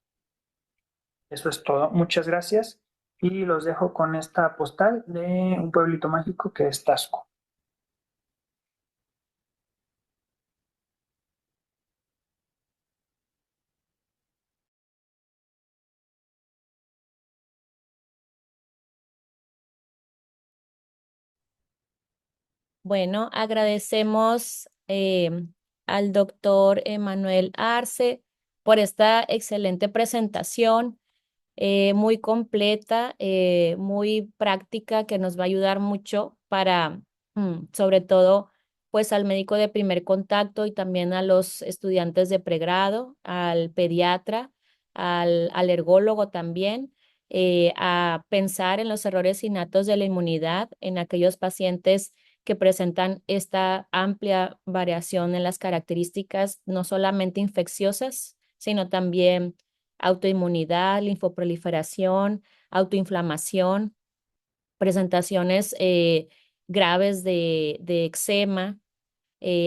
Eso es todo. Muchas gracias y los dejo con esta postal de un pueblito mágico que es Tasco. Bueno, agradecemos al doctor Emanuel Arce por esta excelente presentación, muy completa, muy práctica, que nos va a ayudar mucho para, sobre todo, pues al médico de primer contacto y también a los estudiantes de pregrado, al pediatra, al alergólogo también, a pensar en los errores innatos de la inmunidad en aquellos pacientes que presentan esta amplia variación en las características, no solamente infecciosas, sino también autoinmunidad, linfoproliferación, autoinflamación, presentaciones graves de eczema,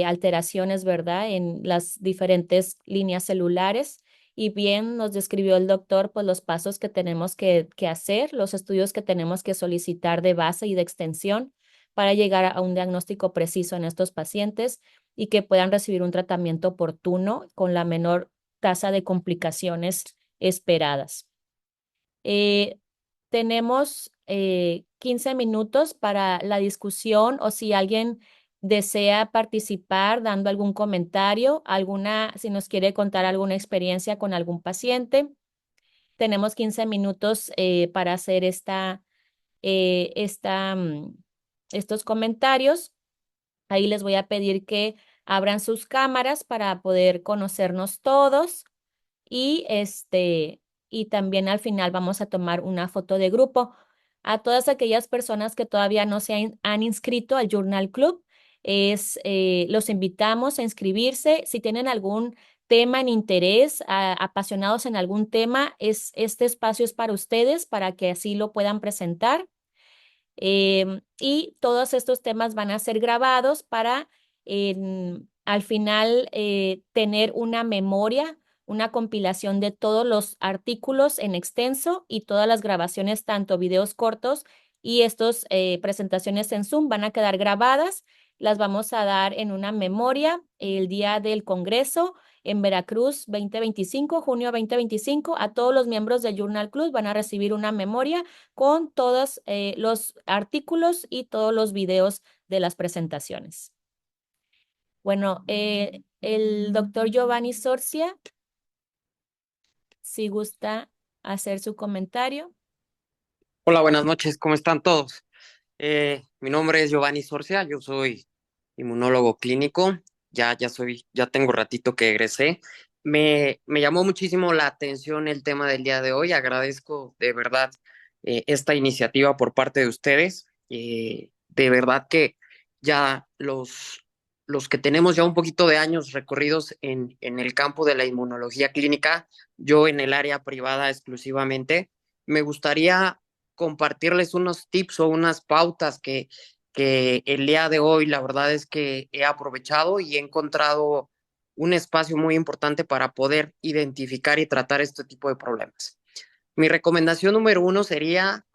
alteraciones, ¿verdad?, en las diferentes líneas celulares. Y bien nos describió el doctor, pues los pasos que tenemos que hacer, los estudios que tenemos que solicitar de base y de extensión para llegar a un diagnóstico preciso en estos pacientes y que puedan recibir un tratamiento oportuno con la menor tasa de complicaciones esperadas. Tenemos 15 minutos para la discusión, o si alguien desea participar dando algún comentario, si nos quiere contar alguna experiencia con algún paciente. Tenemos 15 minutos para hacer estos comentarios. Ahí les voy a pedir que abran sus cámaras para poder conocernos todos. Y también al final vamos a tomar una foto de grupo. A todas aquellas personas que todavía no se han inscrito al Journal Club, los invitamos a inscribirse. Si tienen algún tema en interés, apasionados en algún tema, este espacio es para ustedes, para que así lo puedan presentar. Y todos estos temas van a ser grabados para al final tener una memoria, una compilación de todos los artículos en extenso y todas las grabaciones, tanto videos cortos y estas presentaciones en Zoom van a quedar grabadas. Las vamos a dar en una memoria el día del Congreso en Veracruz 2025, junio 2025. A todos los miembros del Journal Club van a recibir una memoria con todos los artículos y todos los videos de las presentaciones. Bueno, el doctor Giovanni Sorcia, si gusta hacer su comentario. Hola, buenas noches, ¿cómo están todos? Mi nombre es Giovanni Sorcia, yo soy inmunólogo clínico, ya tengo ratito que egresé. Me llamó muchísimo la atención el tema del día de hoy, agradezco de verdad esta iniciativa por parte de ustedes. De verdad que ya los que tenemos ya un poquito de años recorridos en el campo de la inmunología clínica, yo en el área privada exclusivamente, me gustaría compartirles unos tips o unas pautas que el día de hoy la verdad es que he aprovechado y he encontrado un espacio muy importante para poder identificar y tratar este tipo de problemas. Mi recomendación número uno sería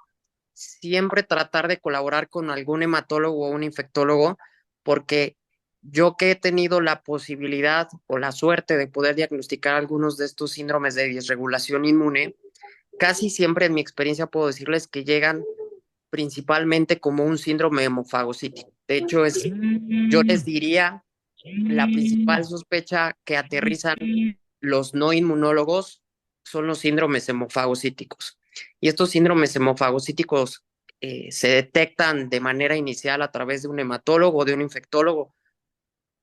siempre tratar de colaborar con algún hematólogo o un infectólogo, porque yo que he tenido la posibilidad o la suerte de poder diagnosticar algunos de estos síndromes de disregulación inmune, casi siempre en mi experiencia puedo decirles que llegan principalmente como un síndrome hemofagocítico. De hecho, yo les diría la principal sospecha que aterrizan los no inmunólogos son los síndromes hemofagocíticos. Y estos síndromes hemofagocíticos se detectan de manera inicial a través de un hematólogo o de un infectólogo.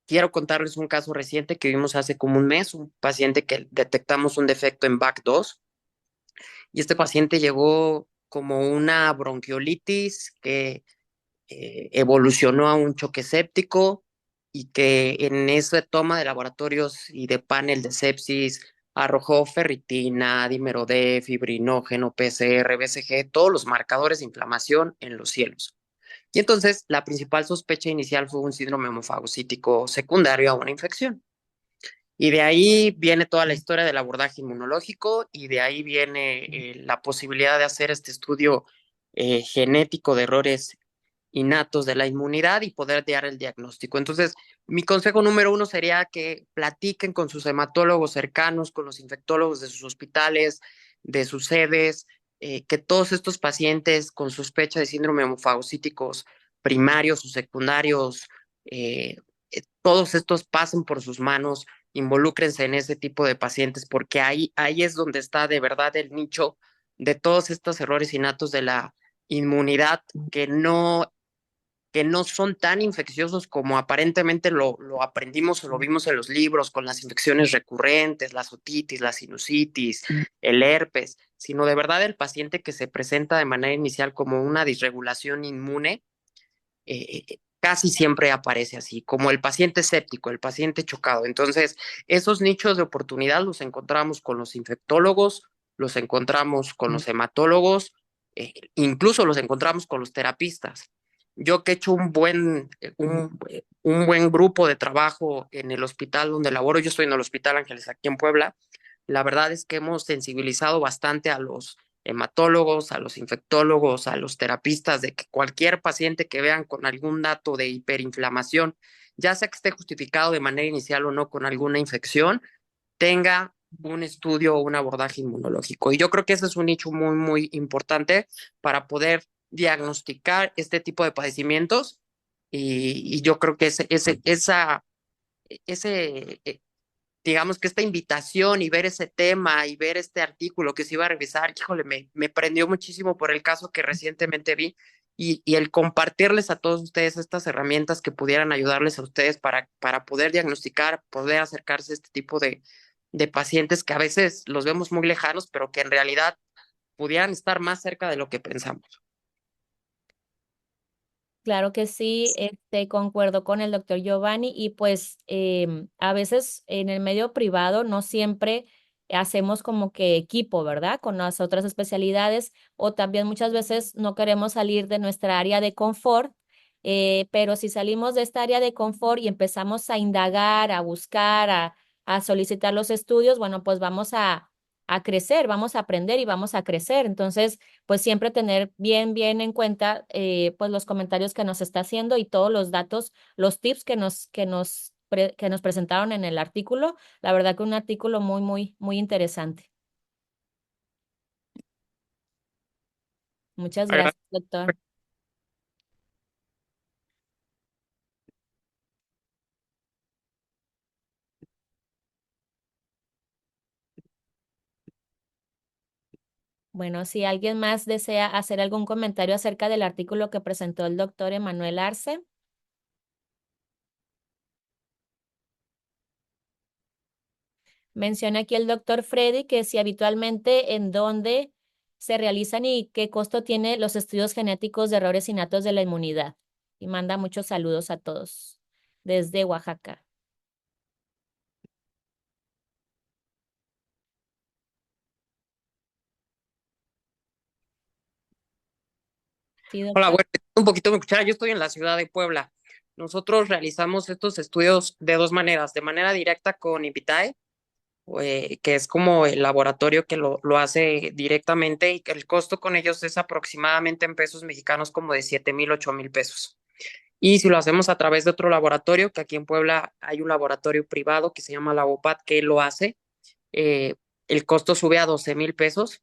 Quiero contarles un caso reciente que vimos hace como un mes, un paciente que detectamos un defecto en BAC2 y este paciente llegó como una bronquiolitis que evolucionó a un choque séptico y que en esa toma de laboratorios y de panel de sepsis arrojó ferritina, dímero D, fibrinógeno, PCR, BCG, todos los marcadores de inflamación en los cielos. Y entonces la principal sospecha inicial fue un síndrome hemofagocítico secundario a una infección. Y de ahí viene toda la historia del abordaje inmunológico y de ahí viene la posibilidad de hacer este estudio genético de errores innatos de la inmunidad y poder dar el diagnóstico. Entonces, mi consejo número uno sería que platiquen con sus hematólogos cercanos, con los infectólogos de sus hospitales, de sus sedes, que todos estos pacientes con sospecha de síndrome hemofagocíticos primarios o secundarios, todos estos pasen por sus manos, involúcrense en ese tipo de pacientes, porque ahí es donde está de verdad el nicho de todos estos errores innatos de la inmunidad que no son tan infecciosos como aparentemente lo aprendimos o lo vimos en los libros con las infecciones recurrentes, la otitis, la sinusitis, el herpes, sino de verdad el paciente que se presenta de manera inicial como una disregulación inmune, casi siempre aparece así, como el paciente séptico, el paciente chocado. Entonces, esos nichos de oportunidad los encontramos con los infectólogos, los encontramos con los hematólogos, incluso los encontramos con los terapistas. Yo que he hecho un buen grupo de trabajo en el hospital donde laboro, yo estoy en el Hospital Ángeles aquí en Puebla, la verdad es que hemos sensibilizado bastante a los hematólogos, a los infectólogos, a los terapistas, de que cualquier paciente que vean con algún dato de hiperinflamación, ya sea que esté justificado de manera inicial o no con alguna infección, tenga un estudio o un abordaje inmunológico. Y yo creo que ese es un nicho muy, muy importante para poder diagnosticar este tipo de padecimientos. Y yo creo que ese digamos que esta invitación y ver ese tema y ver este artículo que se iba a revisar, híjole, me prendió muchísimo por el caso que recientemente vi y el compartirles a todos ustedes estas herramientas que pudieran ayudarles a ustedes para poder diagnosticar, poder acercarse a este tipo de pacientes que a veces los vemos muy lejanos, pero que en realidad pudieran estar más cerca de lo que pensamos. Claro que sí, concuerdo con el doctor Giovanni y pues a veces en el medio privado no siempre hacemos como que equipo, ¿verdad? Con las otras especialidades o también muchas veces no queremos salir de nuestra área de confort, pero si salimos de esta área de confort y empezamos a indagar, a buscar, a solicitar los estudios, bueno, pues vamos a crecer, vamos a aprender y vamos a crecer. Entonces, pues siempre tener bien en cuenta pues los comentarios que nos está haciendo y todos los datos, los tips que nos presentaron en el artículo. La verdad que un artículo muy interesante. Muchas Agra- gracias, doctor. Bueno, si alguien más desea hacer algún comentario acerca del artículo que presentó el doctor Emanuel Arce. Menciona aquí el doctor Freddy que si habitualmente en dónde se realizan y qué costo tiene los estudios genéticos de errores innatos de la inmunidad. Y manda muchos saludos a todos desde Oaxaca. Sí, Hola, doctor. bueno, un poquito me escuchara. Yo estoy en la ciudad de Puebla. Nosotros realizamos estos estudios de dos maneras, de manera directa con Invitae, que es como el laboratorio que lo hace directamente y que el costo con ellos es aproximadamente en pesos mexicanos como de 7,000, 8,000 pesos. Y si lo hacemos a través de otro laboratorio, que aquí en Puebla hay un laboratorio privado que se llama la OPAT, que lo hace, eh, el costo sube a 12,000 pesos,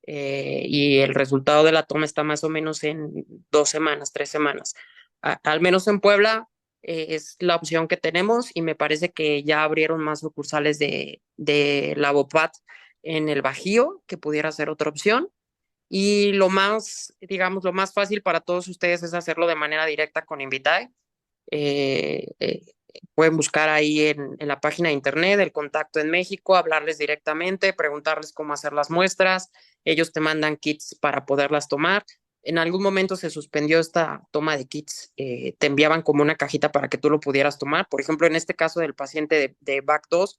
y el resultado de la toma está más o menos en 2 semanas, 3 semanas. Al menos en Puebla es la opción que tenemos y me parece que ya abrieron más sucursales de la BOPAT en el Bajío, que pudiera ser otra opción. Y lo más, digamos, lo más fácil para todos ustedes es hacerlo de manera directa con Invitae. Eh, eh, Pueden buscar ahí en la página de internet el contacto en México, hablarles directamente, preguntarles cómo hacer las muestras. Ellos te mandan kits para poderlas tomar. En algún momento se suspendió esta toma de kits. Te enviaban como una cajita para que tú lo pudieras tomar. Por ejemplo, en este caso del paciente de BAC2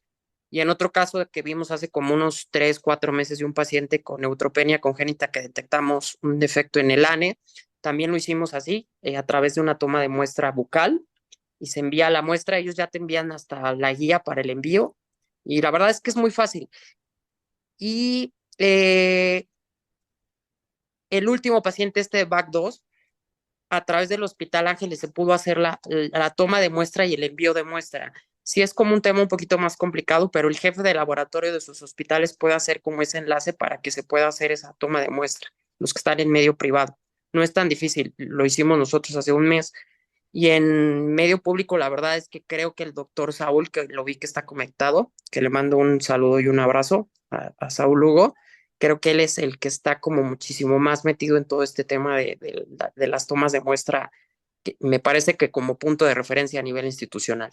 y en otro caso que vimos hace como unos 3, 4 meses de un paciente con neutropenia congénita que detectamos un defecto en el ANE, también lo hicimos así, a través de una toma de muestra bucal y se envía la muestra, ellos ya te envían hasta la guía para el envío y la verdad es que es muy fácil. Y el último paciente, este de BAC2, a través del Hospital Ángeles se pudo hacer la toma de muestra y el envío de muestra. Sí es como un tema un poquito más complicado, pero el jefe de laboratorio de sus hospitales puede hacer como ese enlace para que se pueda hacer esa toma de muestra, los que están en medio privado. No es tan difícil, lo hicimos nosotros hace un mes. Y en medio público, la verdad es que creo que el doctor Saúl, que lo vi que está conectado, que le mando un saludo y un abrazo a Saúl Hugo, creo que él es el que está como muchísimo más metido en todo este tema de las tomas de muestra, que me parece que como punto de referencia a nivel institucional.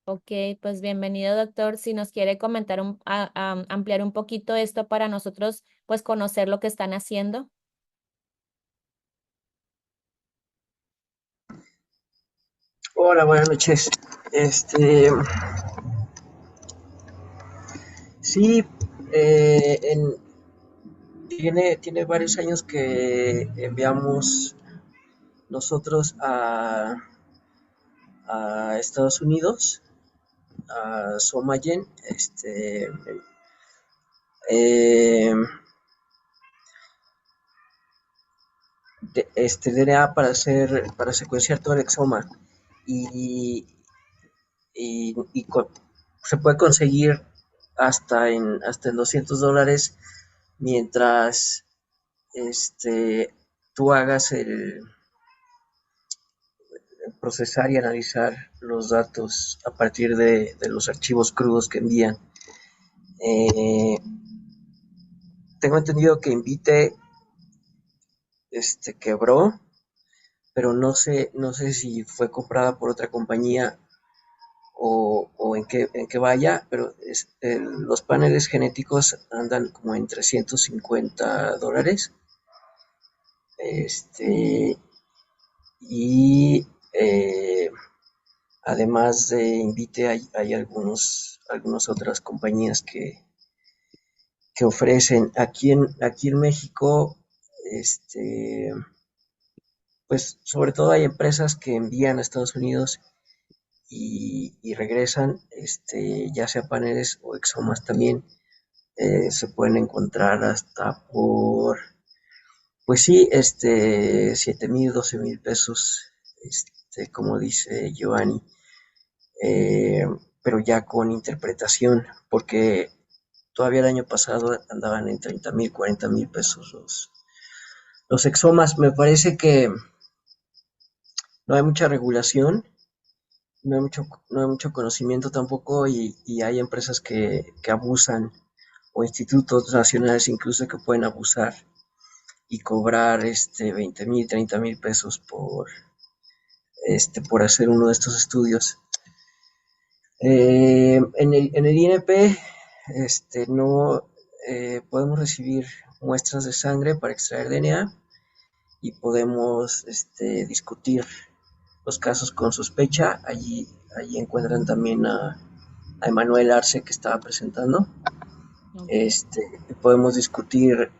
Ok, pues bienvenido, doctor. Si nos quiere comentar, ampliar un poquito esto para nosotros, pues conocer lo que están haciendo. Hola, buenas noches. Este, sí, tiene varios años que enviamos nosotros a Estados Unidos, a Somagen, eh, DNA para secuenciar todo el exoma y, y se puede conseguir hasta en $200 mientras tú hagas el procesar y analizar los datos a partir de los archivos crudos que envían. Tengo entendido que Invite quebró, pero no sé si fue comprada por otra compañía o en qué vaya, pero los paneles genéticos andan como en $350. Y además de Invite hay algunas otras compañías que ofrecen. Aquí en México, pues sobre todo hay empresas que envían a Estados Unidos y regresan, ya sea paneles o exomas también. Se pueden encontrar hasta por, pues sí, 7,000, 12,000 pesos, como dice Giovanni. eh, pero ya con interpretación, porque todavía el año pasado andaban en 30,000, 40,000 pesos los exomas. Me parece que no hay mucha regulación, no hay mucho conocimiento tampoco, y hay empresas que abusan, o institutos nacionales incluso, que pueden abusar y cobrar 20,000, 30,000 pesos por hacer uno de estos estudios. En el INP, no podemos recibir muestras de sangre para extraer DNA, y podemos discutir los casos con sospecha. Allí encuentran también a Emanuel Arce, que estaba presentando. Ok. Podemos discutir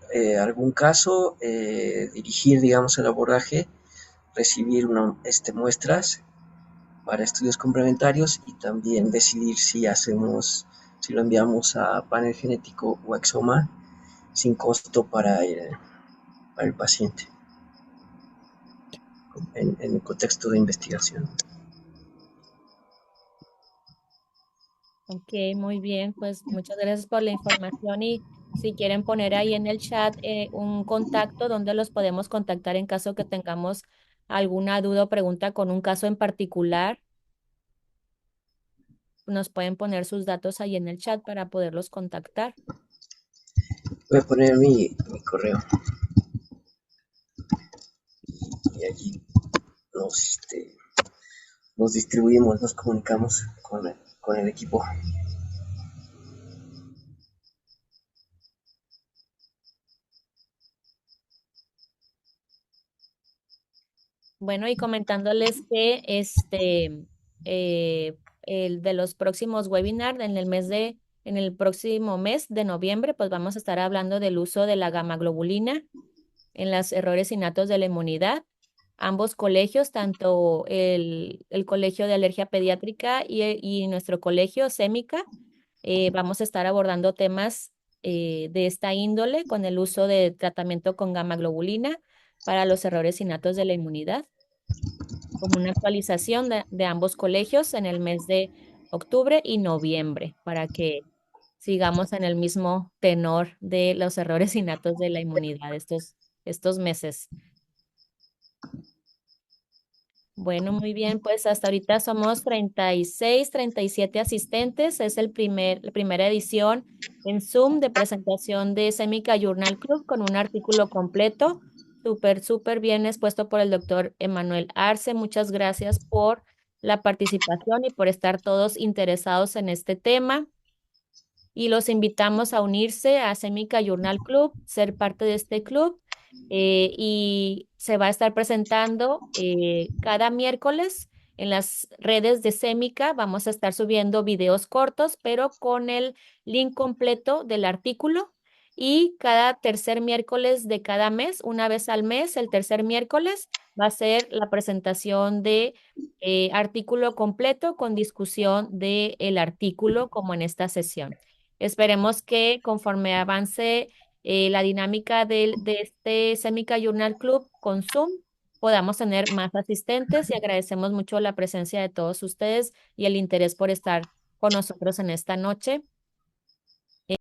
algún caso, dirigir, digamos, el abordaje, recibir muestras para estudios complementarios y también decidir si lo enviamos a panel genético o a Exoma sin costo para el paciente en el contexto de investigación. Ok, muy bien, pues muchas gracias por la información y si quieren poner ahí en el chat un contacto donde los podemos contactar en caso que tengamos alguna duda o pregunta con un caso en particular, nos pueden poner sus datos ahí en el chat para poderlos contactar. Voy a poner mi correo y allí nos, nos distribuimos, nos comunicamos con el equipo. Bueno, y comentándoles que el de los próximos webinars en el próximo mes de noviembre, pues vamos a estar hablando del uso de la gamma globulina en los errores innatos de la inmunidad. Ambos colegios, tanto el Colegio de Alergia Pediátrica y nuestro colegio, SEMICA, vamos a estar abordando temas de esta índole con el uso de tratamiento con gamma globulina para los errores innatos de la inmunidad, como una actualización de ambos colegios en el mes de octubre y noviembre, para que sigamos en el mismo tenor de los errores innatos de la inmunidad estos meses. Bueno, muy bien, pues hasta ahorita somos 36, 37 asistentes. Es la primera edición en Zoom de presentación de Semica Journal Club con un artículo completo, súper bien expuesto por el doctor Emanuel Arce. Muchas gracias por la participación y por estar todos interesados en este tema. Y los invitamos a unirse a Semica Journal Club, ser parte de este club y se va a estar presentando cada miércoles en las redes de Semica. Vamos a estar subiendo videos cortos, pero con el link completo del artículo. Y cada tercer miércoles de cada mes, una vez al mes, el tercer miércoles, va a ser la presentación de artículo completo con discusión del artículo como en esta sesión. Esperemos que conforme avance la dinámica de este Semica Journal Club con Zoom, podamos tener más asistentes y agradecemos mucho la presencia de todos ustedes y el interés por estar con nosotros en esta noche.